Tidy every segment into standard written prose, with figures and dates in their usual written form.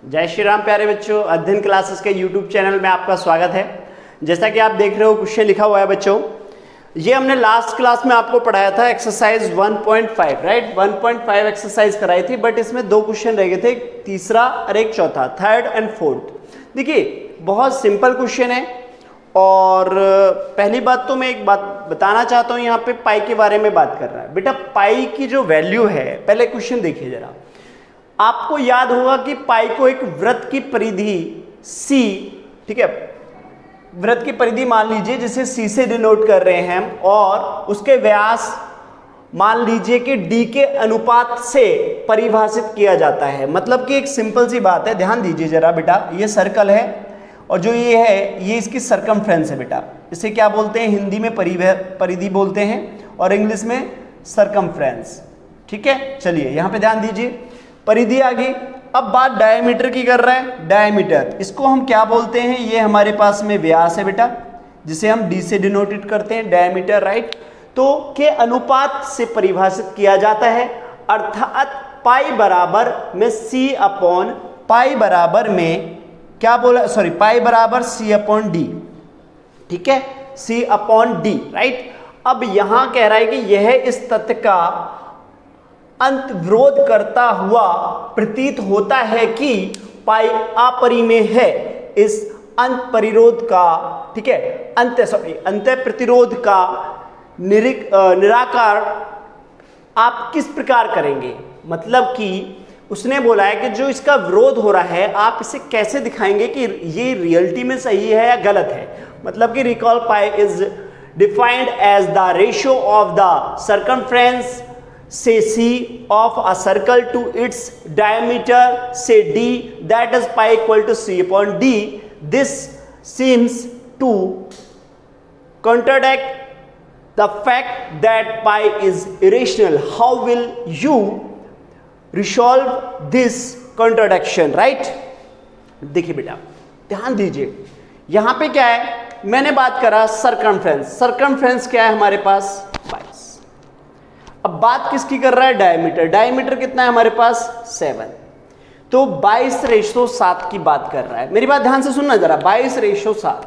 जय श्री राम प्यारे बच्चों, अध्ययन क्लासेस के यूट्यूब चैनल में आपका स्वागत है। जैसा कि आप देख रहे हो क्वेश्चन लिखा हुआ है बच्चों, ये हमने लास्ट क्लास में आपको पढ़ाया था एक्सरसाइज 1.5 राइट। 1.5 एक्सरसाइज कराई थी, बट इसमें दो क्वेश्चन रह गए थे, एक तीसरा और एक चौथा, थर्ड एंड फोर्थ। देखिए बहुत सिंपल क्वेश्चन है। और पहली बात तो मैं एक बात बताना चाहता हूँ, यहाँ पे पाई के बारे में बात कर रहा है बेटा। पाई की जो वैल्यू है, पहले क्वेश्चन देखिए जरा। आपको याद होगा कि पाई को एक वृत्त की परिधि सी, ठीक है, वृत्त की परिधि मान लीजिए जिसे सी से डिनोट कर रहे हैं हम, और उसके व्यास मान लीजिए कि डी के अनुपात से परिभाषित किया जाता है। मतलब कि एक सिंपल सी बात है, ध्यान दीजिए जरा बेटा। ये सर्कल है और जो ये है ये इसकी सरकमफ्रेंस है बेटा। इसे क्या बोलते हैं? हिंदी में परिधि बोलते हैं और इंग्लिश में सरकमफ्रेंस। ठीक है, चलिए यहाँ पे ध्यान दीजिए, परिधि आ गई। अब बात डायमीटर की कर रहे हैं। डायमीटर इसको हम क्या बोलते हैं? ये हमारे पास में व्यास है बेटा, जिसे हम डी से डिनोटेड करते हैं, डायमीटर राइट। तो के अनुपात से परिभाषित किया जाता है, अर्थात पाई बराबर में सी अपॉन पाई बराबर में क्या बोला, सॉरी, पाई बराबर सी अपॉन डी। ठीक है, सी अपॉन डी राइट। अब यहां कह रहा है कि यह इस तथ्य का अंत विरोध करता हुआ प्रतीत होता है कि पाई अपरिमेय है। इस अंत परिरोध का, ठीक है, अंत प्रतिरोध का निराकार आप किस प्रकार करेंगे? मतलब कि उसने बोला है कि जो इसका विरोध हो रहा है, आप इसे कैसे दिखाएंगे कि ये रियलिटी में सही है या गलत है। मतलब कि recall pi is defined as the ratio of the circumference से C of a circle to its diameter say D, that is pi equal to C upon D. This seems to contradict the fact that pi is irrational. How will you resolve this contradiction, right? देखिए बेटा ध्यान दीजिए, यहां पे क्या है, मैंने बात करा सरकमफ्रेंस। सरकमफ्रेंस क्या है हमारे पास? 22। अब बात किसकी कर रहा है? डायमीटर। डायमीटर कितना है हमारे पास? 7। तो 22:7 की बात कर रहा है। मेरी बात ध्यान से सुनना जरा, 22:7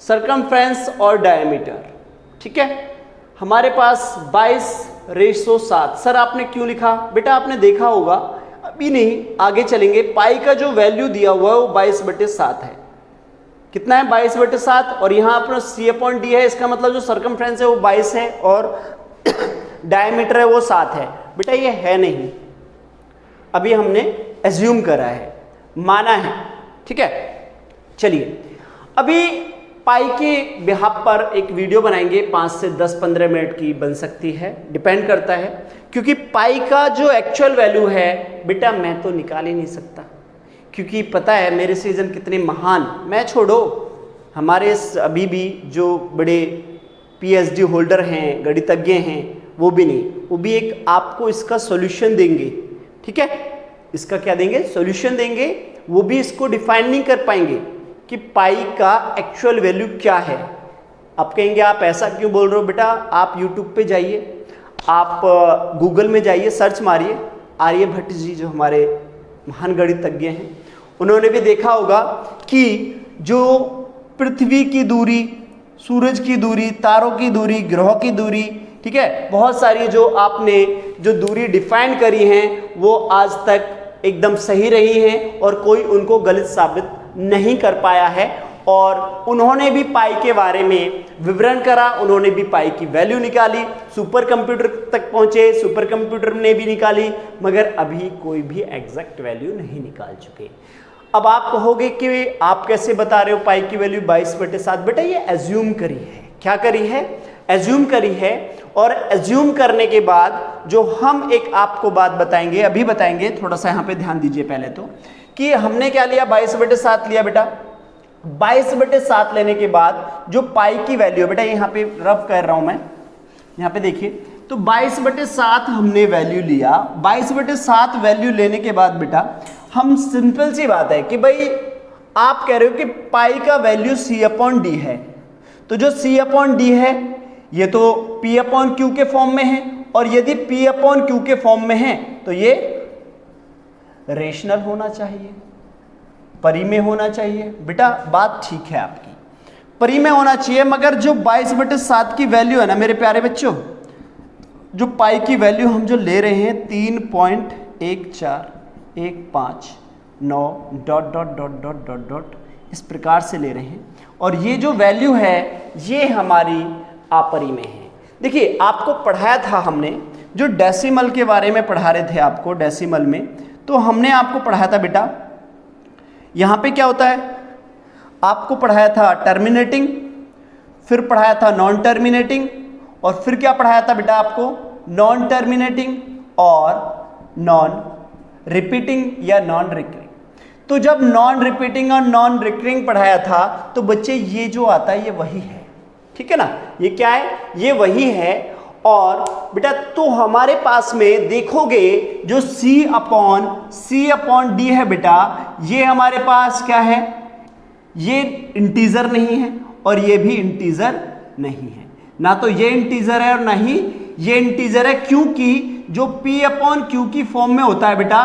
सरकमफ्रेंस और डायमीटर। ठीक है, हमारे पास 22:7। सर आपने क्यों लिखा? बेटा आपने देखा होगा, अभी नहीं आगे चलेंगे, पाई का जो वैल्यू दिया हुआ है वो 22/7 है। कितना है? 22/7। और यहां पर सी अपॉन डी है, इसका मतलब जो सरकमफ्रेंस है वो 22 है और डायमीटर है वो 7 है। बेटा ये है नहीं, अभी हमने एज्यूम करा है, माना है। ठीक है, चलिए अभी पाई के बिहाफ पर एक वीडियो बनाएंगे, 5 से 10-15 मिनट की बन सकती है, डिपेंड करता है, क्योंकि पाई का जो एक्चुअल वैल्यू है बेटा मैं तो निकाल ही नहीं सकता, क्योंकि पता है मेरे सीजन कितने महान, मैं छोड़ो हमारे अभी भी जो बड़े पीएचडी होल्डर हैं, गणितज्ञ हैं, वो भी नहीं, वो भी एक आपको इसका सॉल्यूशन देंगे। ठीक है, इसका क्या देंगे? सॉल्यूशन देंगे। वो भी इसको डिफाइन नहीं कर पाएंगे कि पाई का एक्चुअल वैल्यू क्या है। आप कहेंगे आप ऐसा क्यों बोल रहे हो? बेटा आप यूट्यूब पे जाइए, आप गूगल में जाइए, सर्च मारिए, आर्यभट्ट जी जो हमारे महान गणितज्ञ हैं, उन्होंने भी देखा होगा कि जो पृथ्वी की दूरी, सूरज की दूरी, तारों की दूरी, ग्रहों की दूरी, ठीक है, बहुत सारी जो आपने जो दूरी डिफाइन करी हैं वो आज तक एकदम सही रही हैं और कोई उनको गलत साबित नहीं कर पाया है। और उन्होंने भी पाई के बारे में विवरण करा, उन्होंने भी पाई की वैल्यू निकाली, सुपर कंप्यूटर तक पहुंचे, सुपर कंप्यूटर ने भी निकाली, मगर अभी कोई भी एग्जैक्ट वैल्यू नहीं निकाल चुके। अब आप कहोगे कि आप कैसे बता रहे हो पाई की वैल्यू 22/7? बेटा ये एज्यूम करी है। क्या करी है? एज्यूम करी है। और एज्यूम करने के बाद जो हम एक आपको बात बताएंगे, अभी बताएंगे, थोड़ा सा यहाँ पे ध्यान दीजिए पहले तो, कि हमने क्या लिया? 22/7 लिया बेटा। 22/7 लेने के बाद जो पाई की वैल्यू है बेटा, यहाँ पे रफ कर रहा हूं मैं, यहाँ पे देखिए, तो 22/7 हमने वैल्यू लिया। 22/7 वैल्यू लेने के बाद बेटा हम सिंपल सी बात है कि भाई आप कह रहे हो कि पाई का वैल्यू सी अपॉन डी है, तो जो सी अपॉन डी है ये तो पी अपॉन क्यू के फॉर्म में है, और यदि पी अपॉन क्यू के फॉर्म में है तो ये रेशनल होना चाहिए। परी में होना चाहिए। बेटा बात ठीक है आपकी, परी में होना चाहिए, मगर जो 22/7 की वैल्यू है ना मेरे प्यारे बच्चों, जो पाई की वैल्यू हम जो ले रहे हैं 3.14159 dot dot dot dot dot dot इस प्रकार से ले रहे हैं, और ये जो वैल्यू है ये हमारी आपरी में है। देखिए आपको पढ़ाया था हमने, जो डेसिमल के बारे में पढ़ा रहे थे आपको डेसिमल में, तो हमने आपको पढ़ाया था बेटा यहाँ पे क्या होता है, आपको पढ़ाया था टर्मिनेटिंग, फिर पढ़ाया था नॉन टर्मिनेटिंग, और फिर क्या पढ़ाया था बेटा आपको, नॉन टर्मिनेटिंग और नॉन रिपीटिंग या नॉन रिकरिंग। तो जब नॉन रिपीटिंग और नॉन रिकरिंग पढ़ाया था तो बच्चे ये जो आता है ये वही है, ठीक है ना, ये क्या है, ये वही है। और बेटा तो हमारे पास में देखोगे जो C अपॉन D है बेटा, ये हमारे पास क्या है, ये इंटीजर नहीं है और ये भी इंटीजर नहीं है, ना तो ये इंटीजर है और ना ही ये इंटीजर है, क्योंकि जो P अपॉन Q की फॉर्म में होता है बेटा,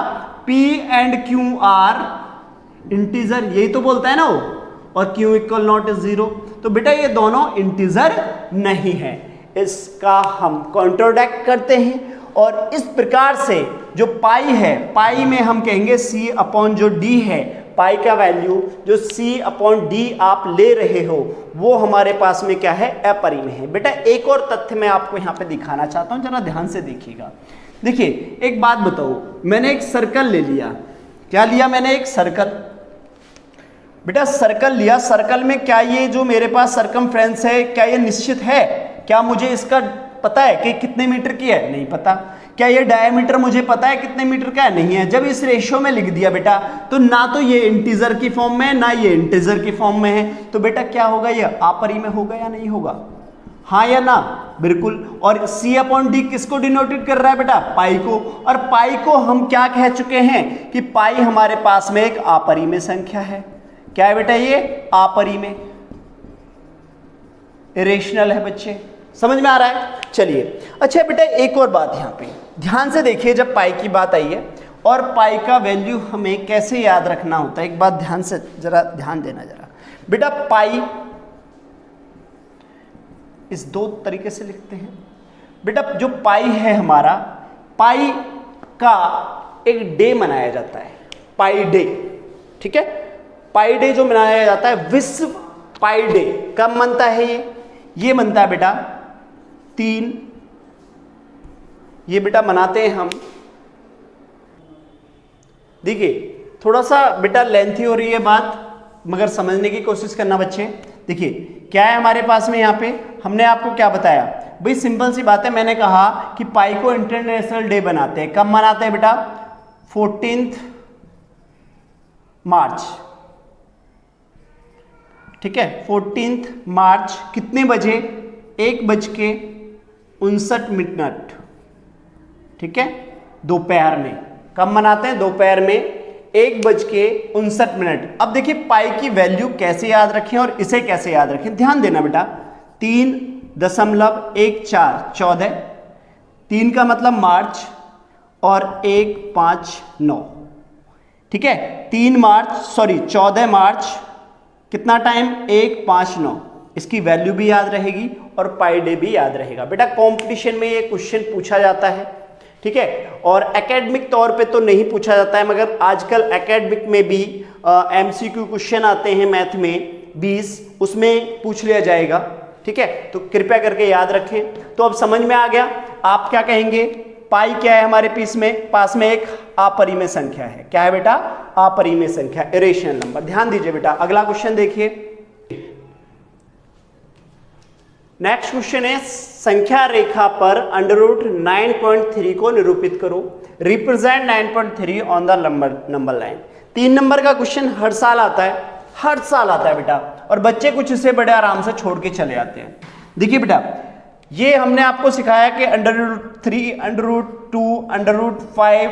P and Q are integer, यही तो बोलता है ना वो, और Q इक्वल नॉट इज 0, तो बेटा ये दोनों इंटीजर नहीं है, इसका हम कॉन्ट्रोडक्ट करते हैं। और इस प्रकार से जो पाई है, पाई में हम कहेंगे C अपॉन जो D है, पाई का वैल्यू जो C अपॉन D आप ले रहे हो वो हमारे पास में क्या है, अपरी में है। बेटा एक और तथ्य मैं आपको यहाँ पे दिखाना चाहता हूँ, जरा ध्यान से देखिएगा। देखिए एक बात बताओ, मैंने एक सर्कल ले लिया, क्या लिया मैंने, एक सर्कल, बेटा सर्कल लिया, सर्कल में क्या ये जो मेरे पास सरकमफ्रेंस है क्या ये निश्चित है, क्या मुझे इसका पता है कि कितने मीटर की है, नहीं पता। क्या ये डायमीटर मुझे पता है कितने मीटर का है, नहीं है। जब इस रेशियो में लिख दिया बेटा तो ना तो ये इंटीजर की फॉर्म में है ना ये इंटीजर की फॉर्म में है, तो बेटा क्या होगा, ये आपरी में होगा या नहीं होगा, हाँ या ना, बिल्कुल। और C अपॉन D किसको डिनोटेड कर रहा है बेटा, पाई को, और पाई को हम क्या कह चुके हैं कि पाई हमारे पास में एक आपरी में संख्या है, क्या है बेटा, ये आपरी में, इरेशनल है बच्चे, समझ में आ रहा है। चलिए अच्छा बेटा एक और बात यहाँ पे ध्यान से देखिए, जब पाई की बात आई है और पाई का वैल्यू हमें कैसे याद रखना होता है, एक बात ध्यान से जरा ध्यान देना जरा बेटा, पाई इस दो तरीके से लिखते हैं बेटा, जो पाई है हमारा, पाई का एक डे मनाया जाता है, पाई डे, ठीक है, पाई डे जो मनाया जाता है, विश्व पाई डे कब मनता है, ये मनता है बेटा 3, ये बेटा मनाते हैं हम, देखिए थोड़ा सा बेटा लेंथी हो रही है बात, मगर समझने की कोशिश करना बच्चे। देखिए क्या है हमारे पास में, यहाँ पे हमने आपको क्या बताया भाई, सिंपल सी बात है, मैंने कहा कि पाई को इंटरनेशनल डे बनाते हैं, कब मनाते हैं बेटा, 14 मार्च, ठीक है, 14 मार्च, कितने बजे, 1:59, ठीक है, दोपहर में, कब मनाते हैं, दोपहर में 1:59। अब देखिए पाई की वैल्यू कैसे याद रखें और इसे कैसे याद रखें, ध्यान देना बेटा, 3.14 14, 3 का मतलब मार्च और 159, ठीक है, 14 मार्च, कितना टाइम, 159, इसकी वैल्यू भी याद रहेगी और पाई डे भी याद रहेगा। बेटा कंपटीशन में ये क्वेश्चन पूछा जाता है, ठीक है, और एकेडमिक तौर पे तो नहीं पूछा जाता है, मगर आजकल एकेडमिक में भी MCQ क्वेश्चन आते हैं मैथ में 20, उसमें पूछ लिया जाएगा, ठीक है, तो कृपया करके याद रखें। तो अब समझ में आ गया, आप क्या कहेंगे, पाई क्या है हमारे पास में एक आपरी में संख्या है, क्या है बेटा, आपरी में संख्या, इरेशनल नंबर। ध्यान दीजिए बेटा, अगला क्वेश्चन देखिए, नेक्स्ट क्वेश्चन है, संख्या रेखा पर √9.3 को निरूपित करो, represent 9.3 on the number line. 3 number का क्वेश्चन हर साल आता है, हर साल आता है बेटा, और बच्चे कुछ इसे बड़े आराम से छोड़ के चले जाते हैं। देखिए बेटा ये हमने आपको सिखाया कि √3, √2, √5,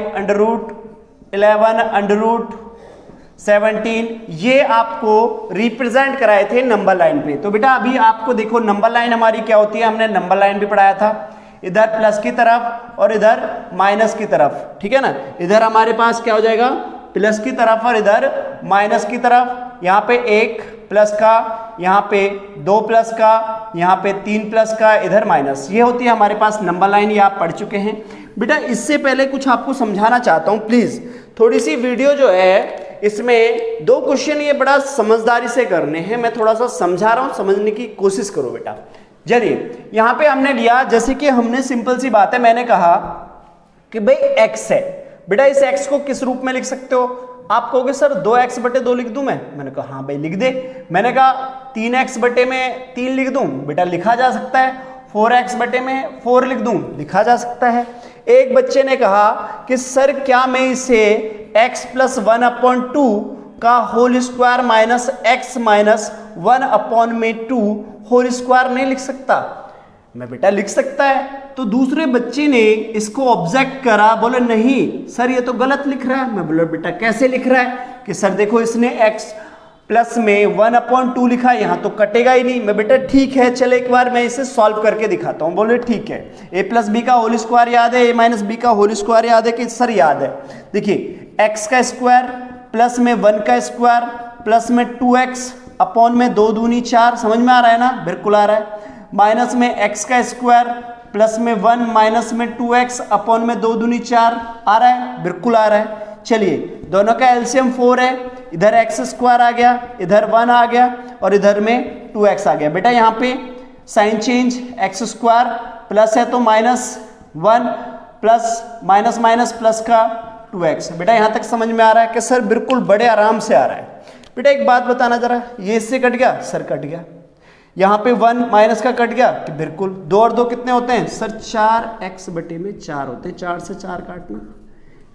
√11, √17 ये आपको रिप्रेजेंट कराए थे नंबर लाइन पे। तो बेटा अभी आपको देखो नंबर लाइन हमारी क्या होती है, हमने नंबर लाइन भी पढ़ाया था, इधर प्लस की तरफ और इधर माइनस की तरफ, ठीक है ना, इधर हमारे पास क्या हो जाएगा प्लस की तरफ और इधर माइनस की तरफ, यहाँ पे 1 प्लस का, यहाँ पे 2 प्लस का, यहाँ पे 3 प्लस का, इधर माइनस। ये होती है हमारे पास नंबर लाइन, ये आप पढ़ चुके हैं बेटा। इससे पहले कुछ आपको समझाना चाहता हूँ प्लीज, थोड़ी सी वीडियो जो है इसमें 2 क्वेश्चन ये बड़ा समझदारी से करने हैं, मैं थोड़ा सा समझा रहा हूँ, समझने की कोशिश करो बेटा। चलिए यहाँ पे हमने लिया, जैसे कि हमने सिंपल सी बात है, मैंने कहा कि भाई x है बेटा, इस x को किस रूप में लिख सकते हो? आप कहोगे सर 2x बटे 2 लिख दूं मैंने कहा हाँ भाई लिख दे। मैंने कहा 3x बटे में 3 लिख दूं बेटा, लिखा जा सकता है। 4x बटे में 4 लिख दूं, लिखा जा सकता है। एक बच्चे ने कहा कि सर क्या मैं इसे x प्लस 1/2 का whole square minus x minus 1/2 whole square नहीं लिख सकता? मैं बेटा लिख सकता है। तो दूसरे बच्चे ने इसको ऑब्जेक्ट करा, बोले नहीं सर ये तो गलत लिख रहा है। मैं बोला बेटा कैसे लिख रहा है? कि सर देखो इसने x प्लस में 1/2 लिखा, यहाँ तो कटेगा ही नहीं। मैं बेटा ठीक है, चले एक बार मैं इसे सॉल्व करके दिखाता हूँ। बोले ठीक है, a प्लस बी का होल स्क्वायर याद है, a माइनस बी का होल स्क्वायर याद है कि सर याद है। देखिए x का स्क्वायर प्लस में 1 का स्क्वायर प्लस में 2x अपॉन में 2 दूनी 4, समझ में आ रहा है ना? बिल्कुल आ रहा है। माइनस में x का स्क्वायर प्लस में 1 माइनस में 2x अपॉन में 2 दूनी 4, आ रहा है? बिल्कुल आ रहा है। चलिए दोनों का एलसीएम 4 है, इधर x स्क्वायर आ गया, इधर 1 आ गया और इधर में 2x आ गया। बेटा यहाँ पे sign change, x square plus है तो -1 प्लस माइनस माइनस प्लस का 2x। बेटा यहाँ तक समझ में आ रहा है कि सर बिल्कुल बड़े आराम से आ रहा है। बेटा एक बात बताना जरा, ये इससे कट गया सर, कट गया। यहाँ पे 1 माइनस का कट गया कि बिल्कुल। 2 और 2 कितने होते हैं सर? 4x बटे में 4 होते हैं। 4 से 4 काटना,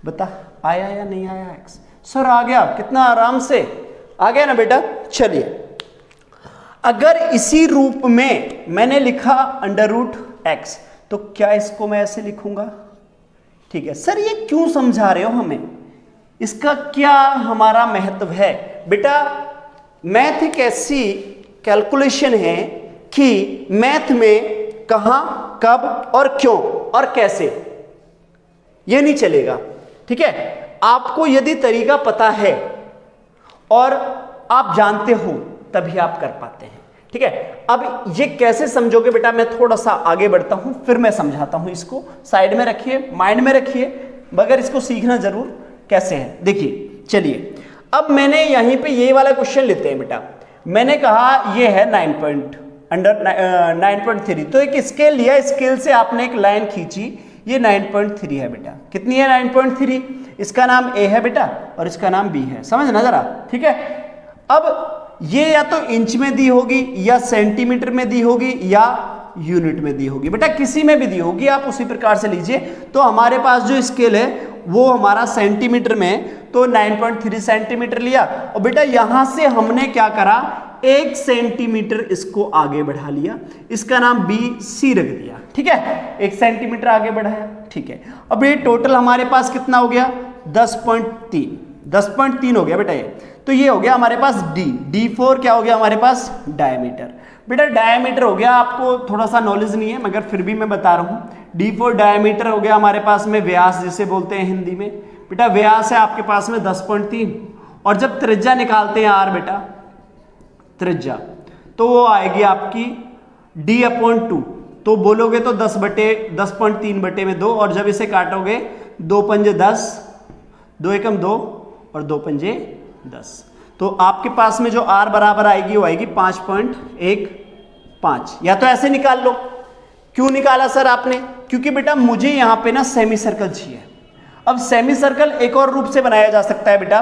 बता आया या नहीं आया x? सर आ गया, कितना आराम से आ गया ना बेटा। चलिए अगर इसी रूप में मैंने लिखा √x तो क्या इसको मैं ऐसे लिखूंगा? ठीक है सर, ये क्यों समझा रहे हो हमें? इसका क्या हमारा महत्व है? बेटा मैथ एक ऐसी कैलकुलेशन है कि मैथ में कहां, कब और क्यों और कैसे ये नहीं चलेगा। ठीक है, आपको यदि तरीका पता है और आप जानते हो तभी आप कर पाते हैं। ठीक है, अब ये कैसे समझोगे बेटा, मैं थोड़ा सा आगे बढ़ता हूं फिर मैं समझाता हूं। इसको साइड में रखिए, माइंड में रखिए, मगर इसको सीखना जरूर कैसे है। देखिए चलिए अब मैंने यहीं पे ये वाला क्वेश्चन लेते हैं बेटा। मैंने कहा ये है 9.3, तो एक स्केल लिया, स्केल से आपने एक लाइन खींची, ये 9.3 है बेटा। कितनी है 9.3? इसका नाम A है बेटा और इसका नाम B है, समझना जरा। ठीक है, अब ये या तो इंच में दी होगी या सेंटीमीटर में दी होगी या यूनिट में दी होगी। बेटा किसी में भी दी होगी, आप उसी प्रकार से लीजिए। तो हमारे पास जो स्केल है वो हमारा सेंटीमीटर में, तो 9.3 सेंटीमीटर लिया। और बेटा यहां से हमने क्या करा, 1 सेंटीमीटर इसको आगे बढ़ा लिया, इसका नाम BC रख दिया। ठीक है, 1 सेंटीमीटर आगे बढ़ाया। ठीक है, अब ये टोटल हमारे पास कितना हो गया? 10.3 हो गया बेटा ये। तो ये हो गया हमारे पास D4 क्या हो गया हमारे पास? डायमीटर। बेटा डायमीटर हो गया, आपको थोड़ा सा नॉलेज नहीं है मगर फिर भी मैं बता रहा हूँ। D4 डायमीटर हो गया हमारे पास में, व्यास जिसे बोलते हैं हिंदी में। बेटा व्यास है आपके पास में 10.3, और जब त्रिज्या निकालते हैं R बेटा, त्रिज्या, तो वो आएगी आपकी D/2। तो बोलोगे तो 10.3 बटे में 2, और जब इसे काटोगे 2 पंजे 10, 2 एकम 2 और 2 पंजे 10, तो आपके पास में जो R बराबर आएगी वो आएगी 5.15। या तो ऐसे निकाल लो। क्यों निकाला सर आपने? क्योंकि बेटा मुझे यहां पे ना सेमी सर्कल चाहिए। अब सेमी सर्कल एक और रूप से बनाया जा सकता है बेटा।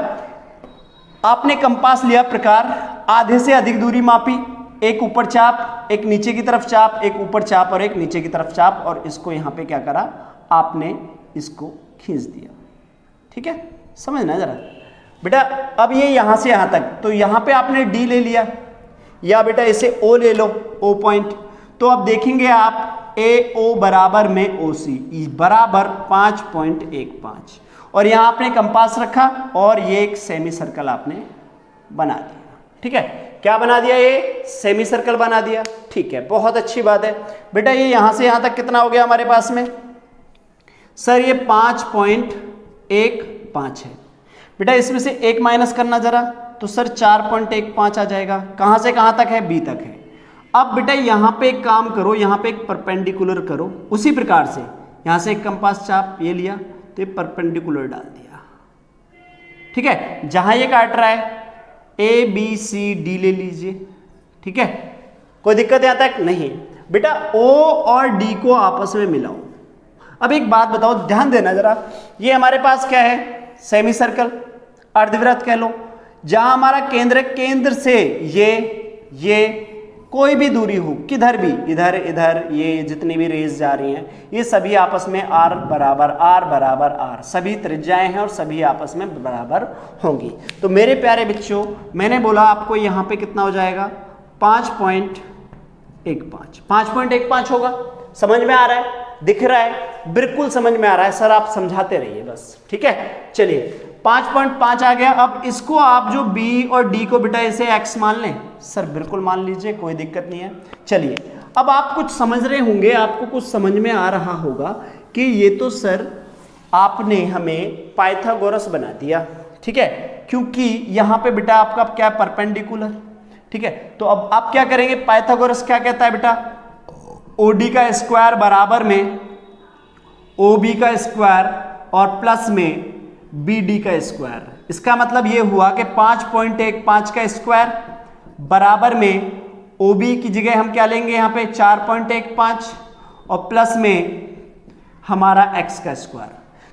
आपने कंपास लिया प्रकार, आधे से अधिक दूरी मापी, एक ऊपर चाप, एक नीचे की तरफ चाप, एक ऊपर चाप और एक नीचे की तरफ चाप, और इसको यहां पे क्या करा, आपने इसको खींच दिया। ठीक है, समझना जरा बेटा। अब ये यहां से यहां तक, तो यहां पे आपने D ले लिया, या बेटा इसे O ले लो, O पॉइंट। तो अब देखेंगे आप AO बराबर में OC बराबर 5.15, और यहां आपने कंपास रखा और ये एक सेमी सर्कल आपने बना दिया। ठीक है, क्या बना दिया? ये सेमी सर्कल बना दिया। ठीक है, बहुत अच्छी बात है बेटा। ये यहां से यहां तक कितना हो गया हमारे पास में? सर ये 5.15 है बेटा इसमें से एक माइनस करना जरा, तो सर 4.15 आ जाएगा। कहाँ से कहाँ तक है? बी तक है। अब बेटा यहाँ पे एक काम करो, यहाँ पे एक परपेंडिकुलर करो। उसी प्रकार से यहाँ से एक कंपास चाप ये लिया तो ये परपेंडिकुलर डाल दिया, ठीक है। जहाँ ये काट रहा है ए बी सी डी ले लीजिए, ठीक है। कोई दिक्कत यहाँ तक नहीं। बेटा ओ और डी को आपस में मिलाओ। अब एक बात बताओ, ध्यान देना जरा, ये हमारे पास क्या है? सेमी सर्कल, अर्धवृत्त कह लो। जहां हमारा केंद्र, केंद्र से ये कोई भी दूरी हो, किधर भी, इधर इधर, ये जितनी भी रेज जा रही हैं, ये सभी आपस में आर बराबर आर, सभी त्रिज्याएं हैं और सभी आपस में बराबर होंगी। तो मेरे प्यारे बच्चों, मैंने बोला आपको यहाँ पे कितना हो जाएगा? 5.15 होगा। समझ में आ रहा है? दिख रहा है? बिल्कुल समझ में आ रहा है सर, आप समझाते रहिए बस, ठीक है। चलिए 5.5 आ गया। अब इसको आप जो B और D को बेटा इसे x मान लें। सर बिल्कुल मान लीजिए, कोई दिक्कत नहीं है। चलिए अब आप कुछ समझ रहे होंगे, आपको कुछ समझ में आ रहा होगा कि ये तो सर आपने हमें पाइथागोरस बना दिया, ठीक है, क्योंकि यहाँ पे बेटा आपका क्या परपेंडिकुलर, ठीक है। तो अब आप क्या करेंगे? पाइथागोरस क्या कहता है बेटा? OD का स्क्वायर बराबर में OB का स्क्वायर और प्लस में BD का स्क्वायर। इसका मतलब ये हुआ कि 5.15 का स्क्वायर बराबर में OB की जगह हम क्या लेंगे यहाँ पे? 4.15 और प्लस में हमारा x का स्क्वायर।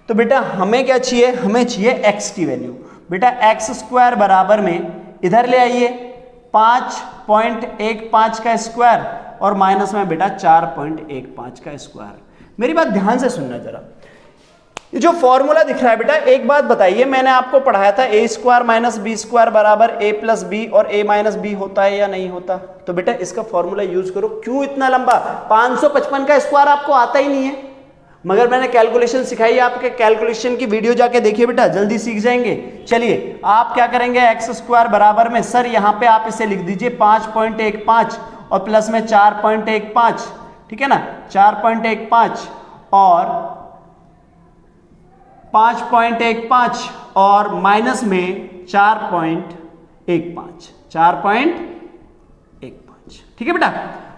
तो बेटा हमें क्या चाहिए? हमें चाहिए x की वैल्यू। बेटा x स्क्वायर बराबर में इधर ले आइए 5.15 का स्क्वायर और माइनस में बेटा 4.15 का स्क्वायर। मेरी बात ध्यान से सुनना जरा, ये जो फॉर्मूला दिख रहा है बेटा, एक बात बताइए, मैंने आपको पढ़ाया था a square minus b square बराबर a प्लस बी और a माइनस बी होता है या नहीं होता? तो बेटा इसका फॉर्मूला यूज करो। क्यों इतना लंबा? 555 का स्क्वायर आपको आता ही नहीं है, मगर मैंने कैलकुलेशन सिखाई है। आपके कैलकुलेशन की वीडियो जाके देखिए बेटा, जल्दी सीख जाएंगे। चलिए आप क्या करेंगे? एक्स स्क्वायर बराबर में सर यहाँ पे आप इसे लिख दीजिए 5.15 और प्लस में 4.15, ठीक है ना, 4.15 और 5.15 और माइनस में 4.15, ठीक है बेटा।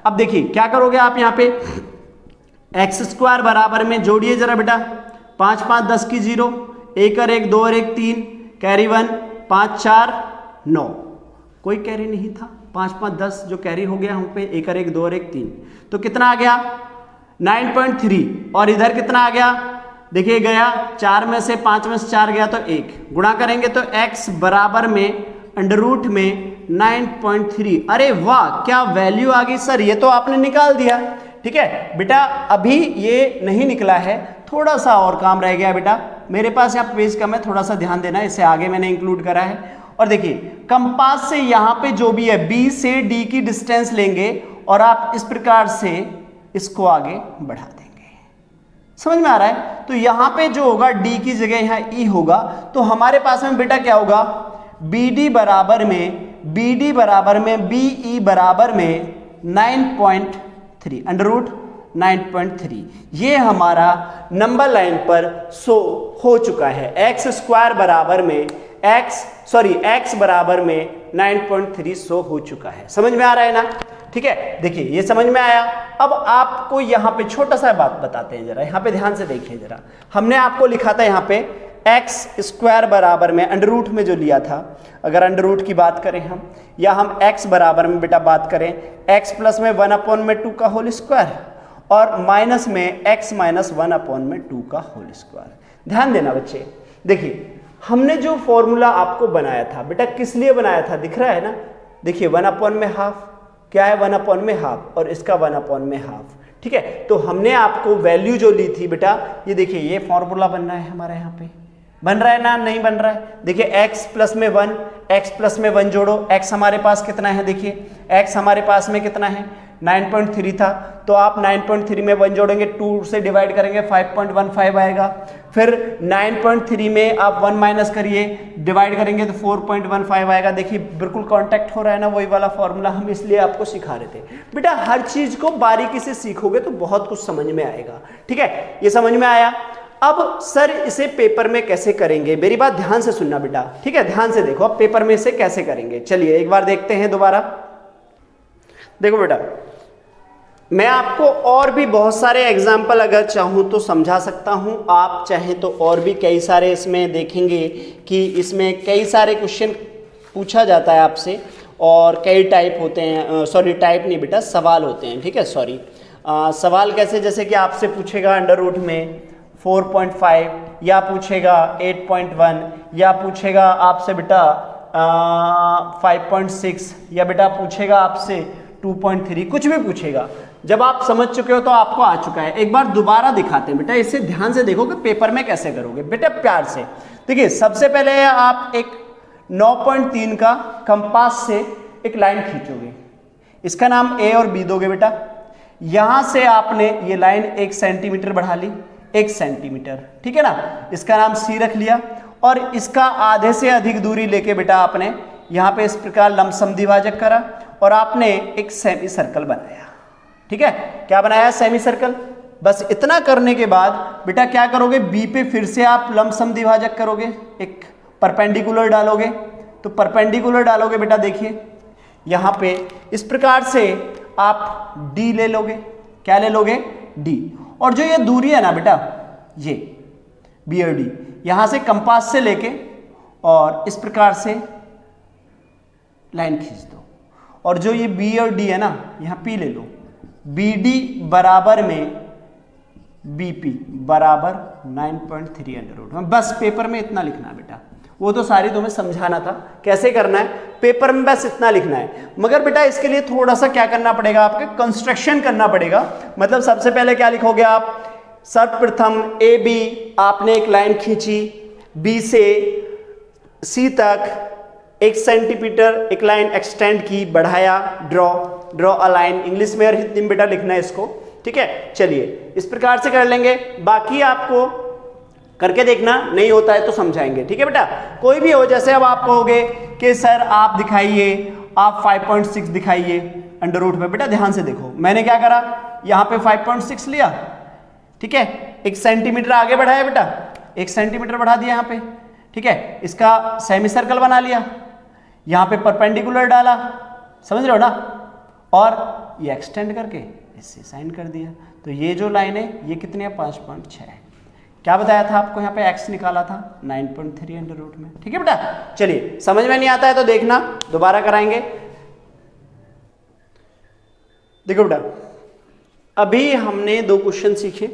अब देखिए क्या करोगे आप यहाँ पे? एक्स स्क्वायर बराबर में जोड़िए जरा बेटा, 5 5 10 की 0, 1 और 1 2 और 1 3, कैरी 1, 5 4 9, कोई कैरी नहीं था। 5 5 10 जो कैरी हो गया हम पे, 1 और 1 2 और 1 3, तो कितना आ गया? 9.3। और इधर कितना आ गया? देखिए गया 4 में से 5 में से 4 गया तो 1, गुणा करेंगे तो x बराबर में अंडर रूट में 9.3। अरे वाह, क्या वैल्यू आ गई सर, ये तो आपने निकाल दिया, ठीक है बेटा। अभी ये नहीं निकला है, थोड़ा सा और काम रह गया बेटा। मेरे पास यहाँ पेज कम है, थोड़ा सा ध्यान देना, इसे आगे मैंने इंक्लूड करा है। और देखिए कंपास से यहाँ पे जो भी है B से D की डिस्टेंस लेंगे और आप इस प्रकार से इसको आगे बढ़ा देंगे। समझ में आ रहा है? तो यहाँ पे जो होगा D की जगह यहाँ E होगा, तो हमारे पास में बेटा क्या होगा? BD बराबर में BE बराबर में 9.3 अंडर रूट 9.3। ये हमारा नंबर लाइन पर शो हो चुका है। एक्स स्क्वायर बराबर में x बराबर में 9.3 शो हो चुका है। समझ में आ रहा है ना? ठीक है, देखिए ये समझ में आया। अब आपको यहाँ पे छोटा सा बात बताते हैं, जरा यहाँ पे ध्यान से देखिए जरा। हमने आपको लिखा था यहाँ पे एक्स स्क्वायर बराबर में अंडर रूट में जो लिया था, अगर अंडर रूट की बात करें हम, या हम x बराबर में बेटा बात करें x प्लस में 1/2 का होल स्क्वायर और माइनस में x माइनस 1/2 का होल स्क्वायर। ध्यान देना बच्चे, देखिए हमने जो फॉर्मूला आपको बनाया था बेटा, किस लिए बनाया था दिख रहा है ना? देखिए 1/2 क्या है? 1/2 और इसका 1/2, ठीक है। तो हमने आपको वैल्यू जो ली थी बेटा, ये देखिए ये फॉर्मूला बन रहा है हमारा, यहाँ पे बन रहा है ना? नहीं बन रहा है? देखिए x प्लस में 1 जोड़ो, x हमारे पास कितना है? देखिए x हमारे पास में कितना है? 9.3 था, तो आप 9.3 में 1 जोड़ेंगे, 2 से डिवाइड करेंगे 5.15 आएगा। फिर 9.3 में आप 1 माइनस करिए, डिवाइड करेंगे तो 4.15 आएगा। देखिए बिल्कुल कांटेक्ट हो रहा है ना, वही वाला फॉर्मूला हम इसलिए आपको सिखा रहे थे बेटा। हर चीज को बारीकी से सीखोगे तो बहुत कुछ समझ में आएगा, ठीक है। ये समझ में आया। अब सर इसे पेपर में कैसे करेंगे, मेरी बात ध्यान से सुनना बेटा, ठीक है, ध्यान से देखो अब पेपर में इसे कैसे करेंगे। चलिए एक बार देखते हैं दोबारा। देखो बेटा, मैं आपको और भी बहुत सारे एग्जाम्पल अगर चाहूँ तो समझा सकता हूँ, आप चाहें तो और भी कई सारे इसमें देखेंगे कि इसमें कई सारे क्वेश्चन पूछा जाता है आपसे और कई टाइप होते हैं, सॉरी टाइप नहीं बेटा, सवाल होते हैं, ठीक है, सॉरी सवाल कैसे, जैसे कि आपसे पूछेगा अंडर रूट में 4.5 या पूछेगा 8.1 या पूछेगा आपसे बेटा 5.6 या बेटा पूछेगा आपसे 2.3, कुछ भी पूछेगा। जब आप समझ चुके हो तो आपको आ चुका है, एक बार दोबारा दिखाते हैं बेटा, इसे ध्यान से देखो कि पेपर में कैसे करोगे बेटा, प्यार से देखिए। सबसे पहले आप एक 9.3 का कंपास से एक लाइन खींचोगे, इसका नाम ए और बी दोगे बेटा। यहां से आपने ये लाइन 1 सेंटीमीटर बढ़ा ली, 1 सेंटीमीटर, ठीक है ना, इसका नाम सी रख लिया और इसका आधे से अधिक दूरी लेके बेटा आपने यहां पे इस प्रकार लमसम द्विभाजक करा और आपने एक सेमी सर्कल बनाया, ठीक है, क्या बनाया, सेमी सर्कल। बस इतना करने के बाद बेटा क्या करोगे, बी पे फिर से आप लमसम द्विभाजक करोगे, एक परपेंडिकुलर डालोगे, तो परपेंडिकुलर डालोगे बेटा, देखिए यहां पे इस प्रकार से आप डी ले लोगे, क्या ले लोगे, डी। और जो ये दूरी है ना बेटा, ये बी और डी, यहां से कंपास से लेके और इस प्रकार से लाइन खींच दो और जो ये बी और डी है ना, यहां पी ले लो, बी डी बराबर में बीपी बराबर 9.3 अंडर रूट में। बस पेपर में इतना लिखना है बेटा, वो तो सारी तुम्हें समझाना था कैसे करना है, पेपर में बस इतना लिखना है। मगर बेटा इसके लिए थोड़ा सा क्या करना पड़ेगा, आपके कंस्ट्रक्शन करना पड़ेगा। मतलब सबसे पहले क्या लिखोगे आप, सर्वप्रथम ए बी आपने एक लाइन खींची, बी से सी तक 1 सेंटीमीटर एक लाइन एक्सटेंड की, बढ़ाया, ड्रॉ अ लाइन, इंग्लिश में और हिंदी में बेटा लिखना है इसको, ठीक है। चलिए इस प्रकार से कर लेंगे, बाकी आपको करके देखना, नहीं होता है तो समझाएंगे, ठीक है बेटा। कोई भी हो, जैसे अब आप कहोगे कि सर आप दिखाइए, आप 5.6 दिखाइए अंडर रूट में, बेटा ध्यान से देखो, मैंने क्या करा, यहाँ पे 5.6 लिया, ठीक है, 1 सेंटीमीटर आगे बढ़ाया बेटा, 1 सेंटीमीटर बढ़ा दिया यहाँ पे, ठीक है, इसका सेमी सर्कल बना लिया, यहाँ पे परपेंडिकुलर डाला, समझ रहे हो ना, और ये एक्सटेंड करके इससे साइन कर दिया। तो ये जो लाइन है ये कितनी है, 5.6 है। क्या बताया था आपको, यहाँ पे x निकाला था 9.3 अंडर रूट में, ठीक है बेटा। चलिए समझ में नहीं आता है तो देखना, दोबारा कराएंगे। देखो बेटा, अभी हमने 2 क्वेश्चन सीखे,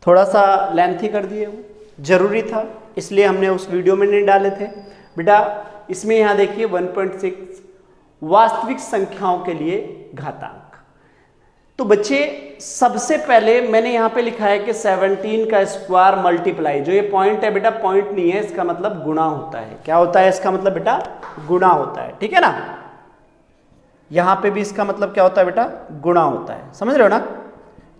थोड़ा सा लेंथी कर दिए, वो जरूरी था इसलिए हमने उस वीडियो में नहीं डाले थे बेटा। इसमें यहाँ देखिए 1.6 वास्तविक संख्याओं के लिए घातांक। तो बच्चे सबसे पहले मैंने यहाँ पे लिखा है कि 17 का स्क्वायर मल्टीप्लाई, जो ये पॉइंट है बेटा, पॉइंट नहीं है, इसका मतलब गुणा होता है। क्या होता है इसका मतलब बेटा, गुणा होता है, ठीक है ना। यहाँ पे भी इसका मतलब क्या होता है बेटा, गुणा होता है, समझ रहे हो ना।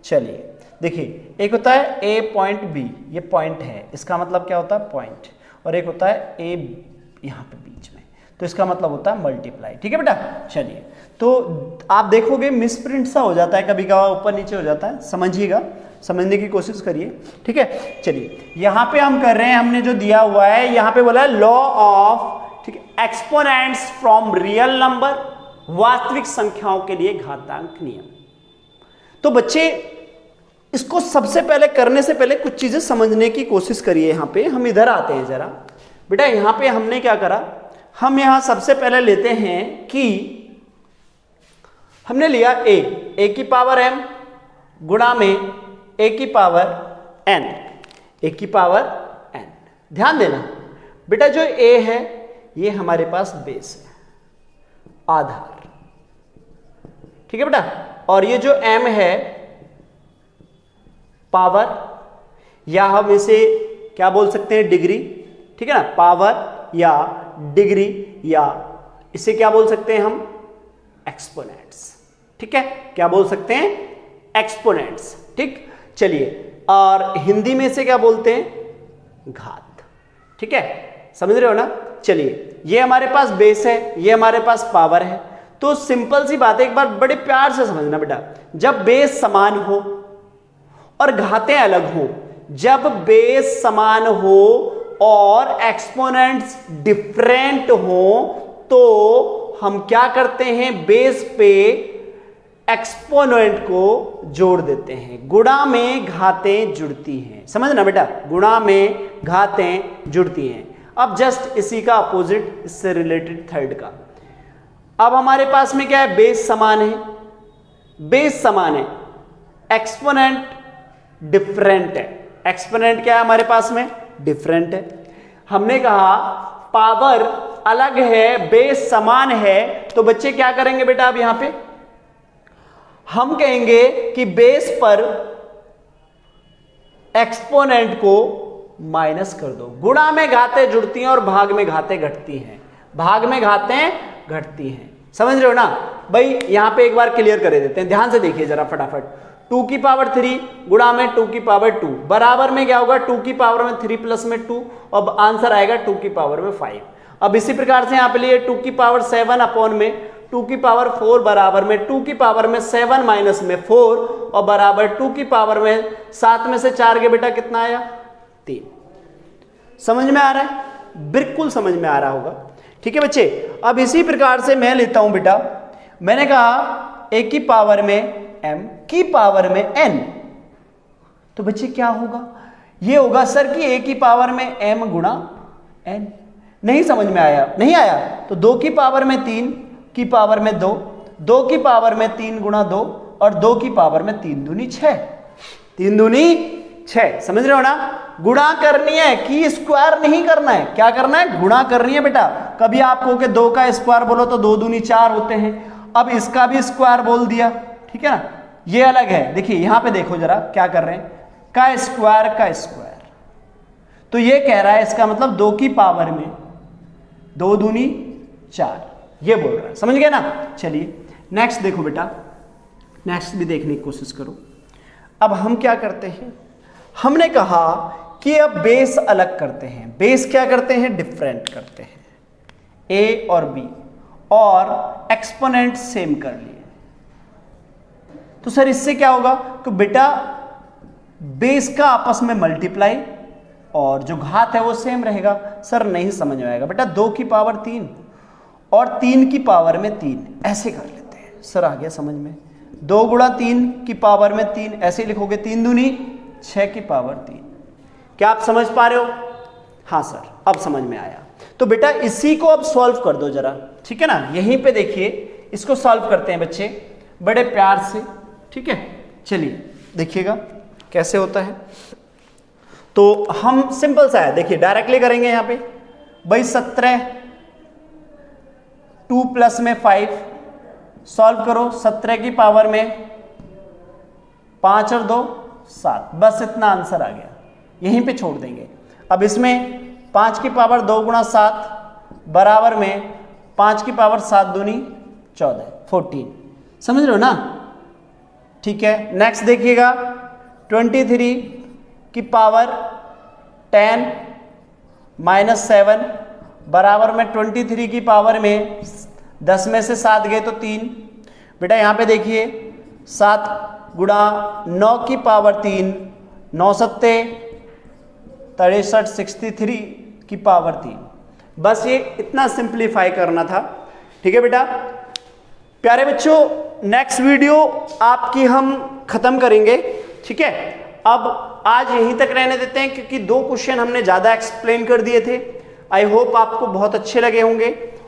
चलिए देखिए, एक होता है ए पॉइंट बी, ये पॉइंट है, इसका मतलब क्या होता है, पॉइंट, और एक होता है ए यहाँ पे बीच में, तो इसका मतलब होता है मल्टीप्लाई, ठीक है बेटा। चलिए, तो आप देखोगे मिस प्रिंट सा हो जाता है कभी कभार, ऊपर नीचे हो जाता है, समझिएगा, समझने की कोशिश करिए, ठीक है। चलिए यहाँ पे हम कर रहे हैं, हमने जो दिया हुआ है यहाँ पे बोला है लॉ ऑफ, ठीक है, एक्सपोनेंट्स फ्रॉम रियल नंबर, वास्तविक संख्याओं के लिए घातांक नियम। तो बच्चे इसको सबसे पहले करने से पहले कुछ चीजें समझने की कोशिश करिए। यहाँ पे हम इधर आते हैं जरा बेटा, यहाँ पे हमने क्या करा, हम यहाँ सबसे पहले लेते हैं कि हमने लिया ए की पावर m गुणा में a की पावर n, a की पावर n। ध्यान देना बेटा, जो a है ये हमारे पास बेस है, आधार, ठीक है बेटा, और ये जो m है पावर, या हम इसे क्या बोल सकते हैं, डिग्री, ठीक है ना, पावर या डिग्री, या इसे क्या बोल सकते हैं हम, एक्सपोनेंट्स, ठीक है, क्या बोल सकते हैं, एक्सपोनेंट्स, ठीक। चलिए, और हिंदी में इसे क्या बोलते हैं, घात, ठीक है, समझ रहे हो ना। चलिए, ये हमारे पास बेस है, ये हमारे पास पावर है, तो सिंपल सी बात है, एक बार बड़े प्यार से समझना बेटा, जब बेस समान हो और घातें अलग हो, जब बेस समान हो और एक्सपोनेंट्स डिफरेंट हो तो हम क्या करते हैं, बेस पे एक्सपोनेंट को जोड़ देते हैं। गुणा में घातें जुड़ती हैं, समझना बेटा, गुणा में घातें जुड़ती हैं। अब जस्ट इसी का अपोजिट, इससे रिलेटेड थर्ड का। अब हमारे पास में क्या है, बेस समान है, बेस समान है, एक्सपोनेंट डिफरेंट है। एक्सपोनेंट क्या है हमारे पास में, डिफरेंट है। हमने कहा पावर अलग है, बेस समान है, तो बच्चे क्या करेंगे बेटा, अब यहां पे हम कहेंगे कि बेस पर एक्सपोनेंट को माइनस कर दो। गुणा में घातें जुड़ती हैं और भाग में घातें घटती हैं, भाग में घातें घटती हैं, समझ रहे हो ना भाई। यहां पे एक बार क्लियर कर देते हैं, ध्यान से देखिए जरा फटाफट। 2 की पावर 3 गुणा में 2 की पावर 2 बराबर में क्या होगा, 2 की पावर में 3 प्लस में 2, अब आंसर आएगा 2 की पावर में 5। अब इसी प्रकार से यहां पे लिए 2 की पावर 7 अपॉन में 2 की पावर 4 बराबर में 2 की पावर में 7 माइनस में 4 और बराबर 2 की पावर में 7 में से 4 के बेटा कितना आया, 3। समझ में आ रहा है, बिल्कुल समझ में आ रहा होगा, ठीक है बच्चे। अब इसी प्रकार से मैं लेता हूं बेटा, मैंने कहा a की पावर में m की पावर में n, तो बच्चे क्या होगा, ये होगा सर कि a की पावर में m गुणा n। नहीं समझ में आया, नहीं आया तो 2 की पावर में 3 की पावर में 2, 2 की पावर में 3 गुणा 2 और 2 की पावर में 3 दूनी 6, 3 दूनी 6, समझ रहे हो ना। गुणा करनी है, की स्क्वायर नहीं करना है, क्या करना है, गुणा करनी है बेटा। कभी आप कहो कि 2 का स्क्वायर बोलो तो 2 दूनी 4 होते हैं, अब इसका भी स्क्वायर बोल दिया, ठीक है ना, ये अलग है। देखिए यहां पे देखो जरा क्या कर रहे हैं, का स्क्वायर का स्क्वायर, तो ये कह रहा है इसका मतलब 2 की पावर में 2 दूनी 4, ये बोल रहा है, समझ गए ना। चलिए नेक्स्ट देखो बेटा, नेक्स्ट भी देखने की कोशिश करो। अब हम क्या करते हैं, हमने कहा कि अब बेस अलग करते हैं, बेस क्या करते हैं, डिफरेंट करते हैं, a और b, और एक्सपोनेंट सेम कर लिए। तो सर इससे क्या होगा कि बेटा बेस का आपस में मल्टीप्लाई और जो घात है वो सेम रहेगा। सर नहीं समझ में आएगा बेटा, 2 की पावर 3 और 3 की पावर में 3 ऐसे कर लेते हैं। सर आ गया समझ में, 2 गुणा 3 की पावर में 3 ऐसे लिखोगे, 3 दूनी 6 की पावर 3। क्या आप समझ पा रहे हो, हाँ सर अब समझ में आया। तो बेटा इसी को अब सॉल्व कर दो जरा, ठीक है ना। यहीं पे देखिए इसको सॉल्व करते हैं बच्चे बड़े प्यार से, ठीक है। चलिए देखिएगा कैसे होता है। तो हम सिंपल सा है, देखिए डायरेक्टली करेंगे यहां पे भाई 17 2 प्लस में 5 सॉल्व करो, 17 की पावर में 5 और 2 7, बस इतना आंसर आ गया, यहीं पे छोड़ देंगे। अब इसमें 5 की पावर 2 गुणा 7 बराबर में 5 की पावर 7 दूनी 14 14, समझ रहे हो ना, ठीक है। नेक्स्ट देखिएगा 23 की पावर 10 माइनस 7 बराबर में 23 की पावर में 10 में से 7 गए तो 3। बेटा यहाँ पे देखिए 7 गुणा 9 की पावर 3, 9 सत्ते 63 63 की पावर 3। बस ये इतना सिंप्लीफाई करना था, ठीक है बेटा। प्यारे बच्चों नेक्स्ट वीडियो आपकी हम खत्म करेंगे, ठीक है। अब आज यहीं तक रहने देते हैं क्योंकि 2 क्वेश्चन हमने ज़्यादा एक्सप्लेन कर दिए थे। आई होप आपको बहुत अच्छे लगे होंगे।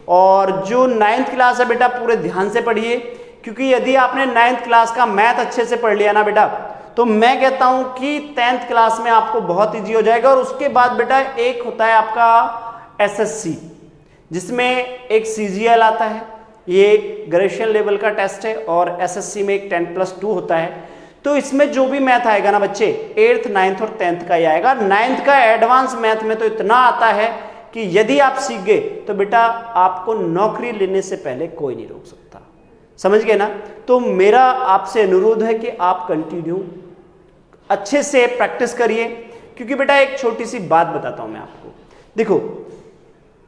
और जो 9th क्लास है बेटा पूरे ध्यान से पढ़िए, क्योंकि यदि आपने 9th क्लास का मैथ अच्छे से पढ़ लिया ना बेटा, तो मैं कहता हूं कि 10th क्लास में आपको बहुत ईजी हो जाएगा। और उसके बाद बेटा एक होता है आपका SSC, जिसमें एक CGL आता है, ये ग्रेजुएशन लेवल का टेस्ट है, और SSC में एक 10+2 होता है। तो इसमें जो भी मैथ आएगा ना बच्चे 8th 9th और 10th का ही आएगा। 9th का एडवांस मैथ में तो इतना आता है कि यदि आप सीख गए तो बेटा आपको नौकरी लेने से पहले कोई नहीं रोक सकता, समझ गए ना। तो मेरा आपसे अनुरोध है कि आप कंटिन्यू अच्छे से प्रैक्टिस करिए, क्योंकि बेटा एक छोटी सी बात बताता हूं मैं आपको। देखो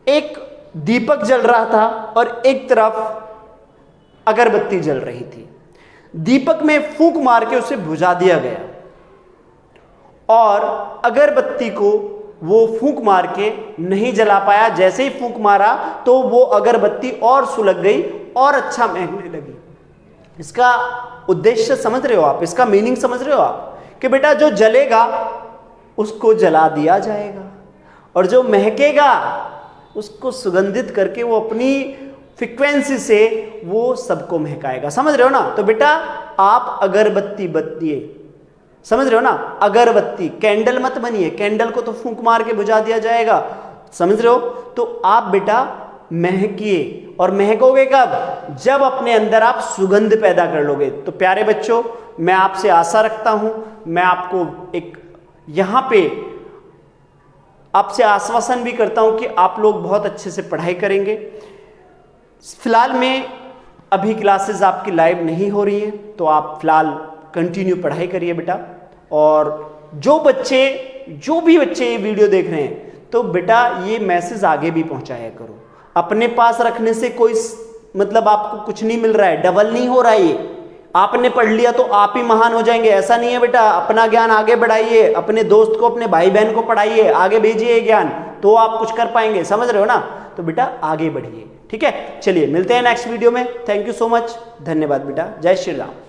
एक दीपक जल रहा था और एक तरफ अगरबत्ती जल रही थी। दीपक में फूंक मार के उसे बुझा दिया गया और अगरबत्ती को वो फूंक मार के नहीं जला पाया। जैसे ही फूंक मारा तो वो अगरबत्ती और सुलग गई और अच्छा महकने लगी। इसका उद्देश्य समझ रहे हो आप, इसका मीनिंग समझ रहे हो आप कि बेटा जो जलेगा उसको जला दिया जाएगा और जो महकेगा उसको सुगंधित करके वो अपनी फ्रीक्वेंसी से वो सबको महकाएगा। समझ रहे हो ना? तो बेटा आप अगरबत्ती बत्तिए, समझ रहे हो ना? अगरबत्ती, कैंडल मत बनिए, कैंडल को तो फूंक मार के बुझा दिया जाएगा, समझ रहे हो? तो आप बेटा महकिए, और महकोगे कब? जब अपने अंदर आप सुगंध पैदा कर लोगे। तो प्यारे बच्चों, मैं आपसे आशा रखता हूं, मैं आपको एक यहां पे आपसे आश्वासन भी करता हूं कि आप लोग बहुत अच्छे से पढ़ाई करेंगे। फिलहाल में अभी क्लासेस आपकी लाइव नहीं हो रही हैं, तो आप फिलहाल कंटिन्यू पढ़ाई करिए बेटा। और जो भी बच्चे ये वीडियो देख रहे हैं, तो बेटा ये मैसेज आगे भी पहुंचाया करो। अपने पास रखने से कोई मतलब आपको कुछ नहीं मिल रहा है, डबल नहीं हो रहा है। ये आपने पढ़ लिया तो आप ही महान हो जाएंगे, ऐसा नहीं है बेटा। अपना ज्ञान आगे बढ़ाइए, अपने दोस्त को, अपने भाई बहन को पढ़ाइए, आगे भेजिए ज्ञान, तो आप कुछ कर पाएंगे। समझ रहे हो ना? तो बेटा आगे बढ़िए, ठीक है? चलिए मिलते हैं नेक्स्ट वीडियो में। थैंक यू सो मच, धन्यवाद बेटा। जय श्री राम।